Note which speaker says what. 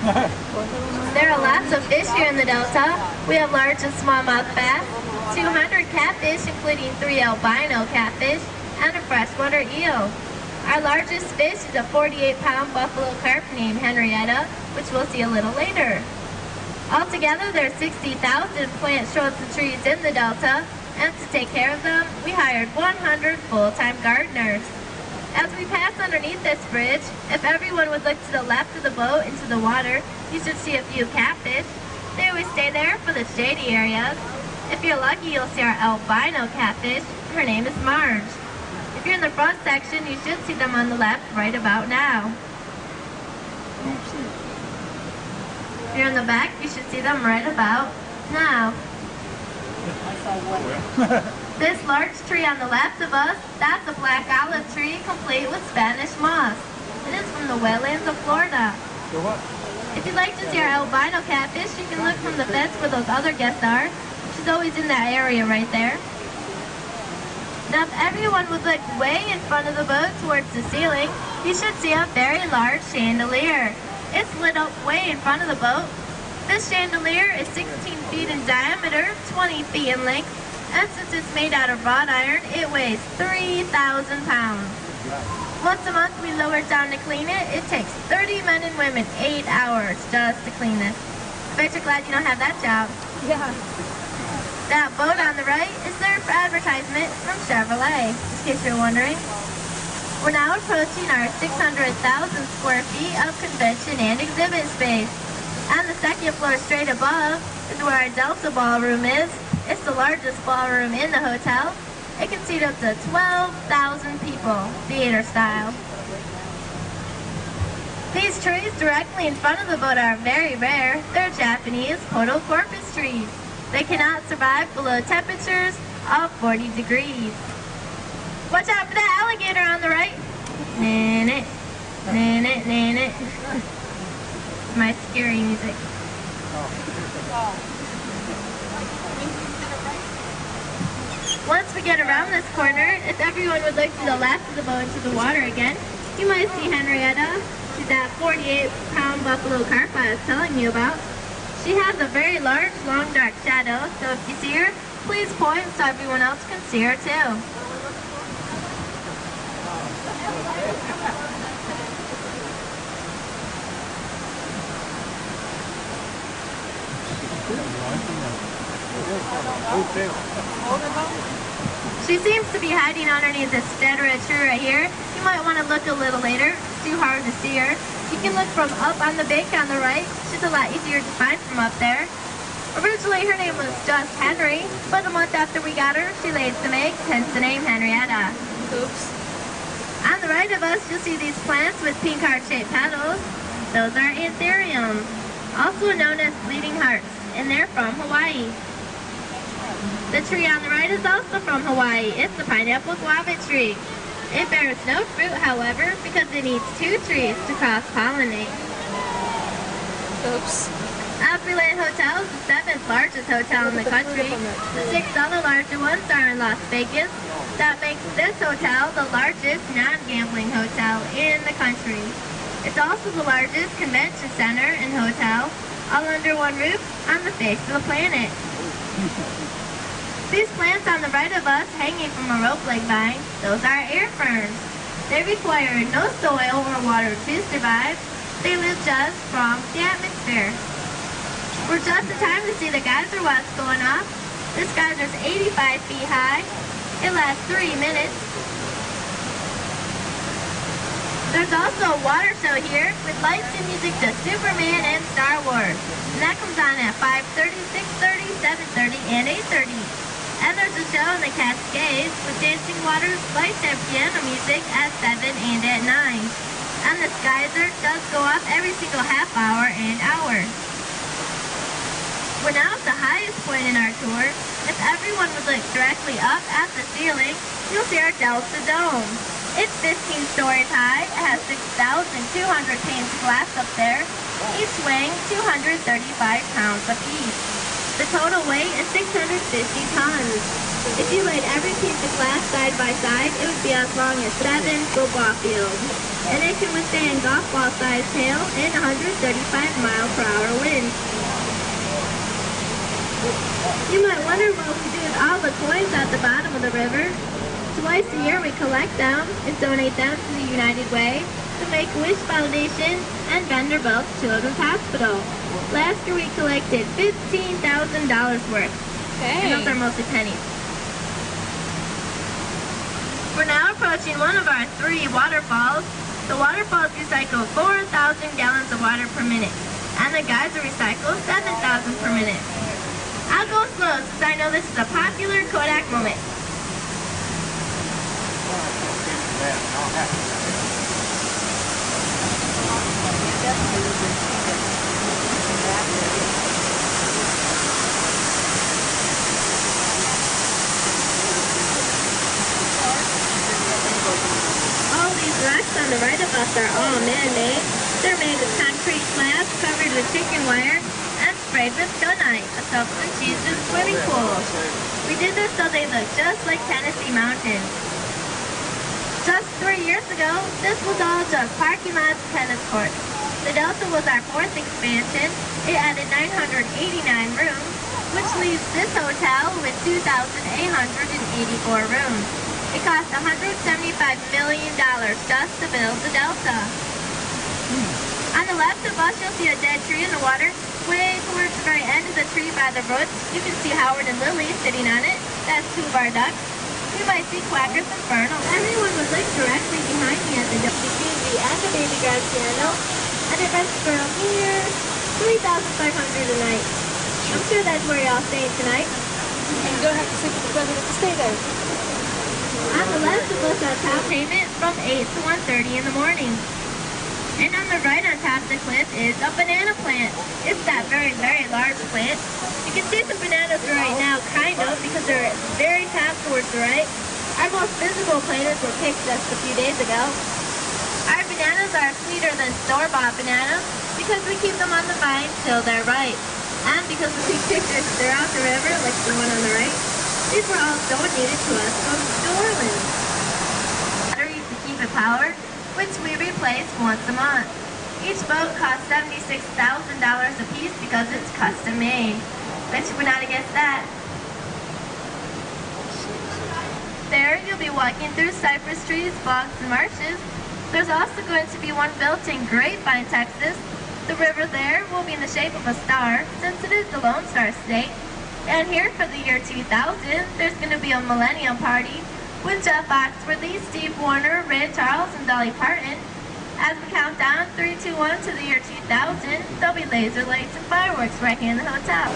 Speaker 1: There are lots of fish here in the Delta. We have large and smallmouth bass, 200 catfish including 3 albino catfish, and a freshwater eel. Our largest fish is a 48-pound buffalo carp named Henrietta, which we'll see a little later. Altogether, there are 60,000 plant shrubs and trees in the Delta, and to take care of them, we hired 100 full-time gardeners. As we pass underneath this bridge, if everyone would look to the left of the boat into the water, you should see a few catfish. They always stay there for the shady areas. If you're lucky, you'll see our albino catfish. Her name is Marge. If you're in the front section, you should see them on the left right about now. If you're in the back, you should see them right about now. This large tree on the left of us, that's a black olive tree complete with Spanish moss. It is from the wetlands of Florida. If you'd like to see our albino catfish, you can look from the fence where those other guests are. She's always in that area right there. Now if everyone would look way in front of the boat towards the ceiling, you should see a very large chandelier. It's lit up way in front of the boat. This chandelier is 16 feet in diameter, 20 feet in length, and since it's made out of wrought iron, it weighs 3,000 pounds. Once a month we lower it down to clean it. It takes 30 men and women 8 hours just to clean this. I bet you're glad you don't have that job.
Speaker 2: Yeah.
Speaker 1: That boat on the right is there for advertisement from Chevrolet, in case you're wondering. We're now approaching our 600,000 square feet of convention and exhibit space. On the second floor straight above is where our Delta Ballroom is. It's the largest ballroom in the hotel. It can seat up to 12,000 people, theater style. These trees directly in front of the boat are very rare. They're Japanese Podocorpus trees. They cannot survive below temperatures of 40 degrees. Watch out for that alligator on the right. Nan-it, nan-it, nan-it. My scary music. Once we get around this corner, if everyone would look to the left of the boat into the water again, you might see Henrietta. She's that 48-pound buffalo carp I was telling you about. She has a very large, long, dark shadow, so if you see her, please point so everyone else can see her too. She seems to be hiding underneath this dead red tree right here. You might want to look a little later. It's too hard to see her. You can look from up on the bank on the right. She's a lot easier to find from up there. Originally her name was just Henry, but a month after we got her, she laid some eggs, hence the name Henrietta.
Speaker 2: Oops.
Speaker 1: On the right of us, you'll see these plants with pink heart-shaped petals. Those are anthuriums, also known as bleeding hearts, and they're from Hawaii. The tree on the right is also from Hawaii. It's the pineapple guava tree. It bears no fruit, however, because it needs 2 trees to cross-pollinate.
Speaker 2: Oops.
Speaker 1: Opryland Hotel is the 7th largest hotel in the country. The 6 other larger ones are in Las Vegas. That makes this hotel the largest non-gambling hotel in the country. It's also the largest convention center and hotel, all under one roof on the face of the planet. These plants on the right of us, hanging from a rope like vine, those are air ferns. They require no soil or water to survive. They live just from the atmosphere. We're just in time to see the geyser watch going off. This geyser's 85 feet high. It lasts 3 minutes. There's also a water show here with lights and music to Superman and Star Wars. And that comes on at 5:30, 6:30, 7:30, and 8:30. And there's a show in the Cascades with dancing waters, lights, and piano music at 7 and at 9. And this geyser does go up every single half hour and hour. We're now at the highest point in our tour. If everyone would look directly up at the ceiling, you'll see our Delta Dome. It's 15 stories high. It has 6,200 panes of glass up there, each weighing 235 pounds apiece. The total weight is 650 tons. If you laid every piece of glass side by side, it would be as long as 7 football fields. and it can withstand golf ball-sized hail and 135-mile-per-hour winds. You might wonder what we do with all the coins at the bottom of the river. Twice a year we collect them and donate them to the United Way, the Make-A-Wish Foundation, and Vanderbilt Children's Hospital. Last year we collected $15,000 worth.
Speaker 2: Hey.
Speaker 1: And those are mostly pennies. We're now approaching one of our 3 waterfalls. The waterfalls recycle 4,000 gallons of water per minute, and the geyser recycles 7,000 per minute. I'll go slow since I know this is a popular Kodak moment. All these rocks on the right of us are all man-made. They're made of concrete slabs covered with chicken wire and sprayed with gunite, a substance used in swimming pools. We did this so they look just like Tennessee mountains. Just 3 years ago, this was all just parking lots and tennis courts. The Delta was our 4th expansion. It added 989 rooms, which leaves this hotel with 2,884 rooms. It cost $175 million just to build the Delta. On the left of us, you'll see a dead tree in the water. Way towards the very end of the tree by the roots, you can see Howard and Lily sitting on it. That's 2 of our ducks. You might see Quackers and Fernal. Everyone was like directly behind me at the Delta between the and the baby grand piano, and it rents for a mere $3,500 a night. I'm sure that's where y'all staying tonight.
Speaker 2: And you don't have to sleep with the president to stay there.
Speaker 1: On the left of us are top payment from 8 to 1:30 in the morning. And on the right on top of the cliff is a banana plant. It's that very, very large plant. You can see some bananas right now, kind of, because they're very top towards the right. Our most visible planters were picked just a few days ago. Our bananas are sweeter than store-bought bananas because we keep them on the vine till they're ripe. And because we take pictures throughout the river, like the one on the right, these were all donated to us from New Orleans. Batteries to keep it powered, which we replace once a month. Each boat costs $76,000 a piece because it's custom made. Bet you would not have guessed that. There you'll be walking through cypress trees, bogs, and marshes. There's also going to be one built in Grapevine, Texas. The river there will be in the shape of a star, since it is the Lone Star State. And here for the year 2000, there's going to be a Millennium Party with Jeff Foxworthy, Steve Wariner, Ray Charles, and Dolly Parton. As we count down 3, 2, 1 to the year 2000, there'll be laser lights and fireworks right here in the hotel.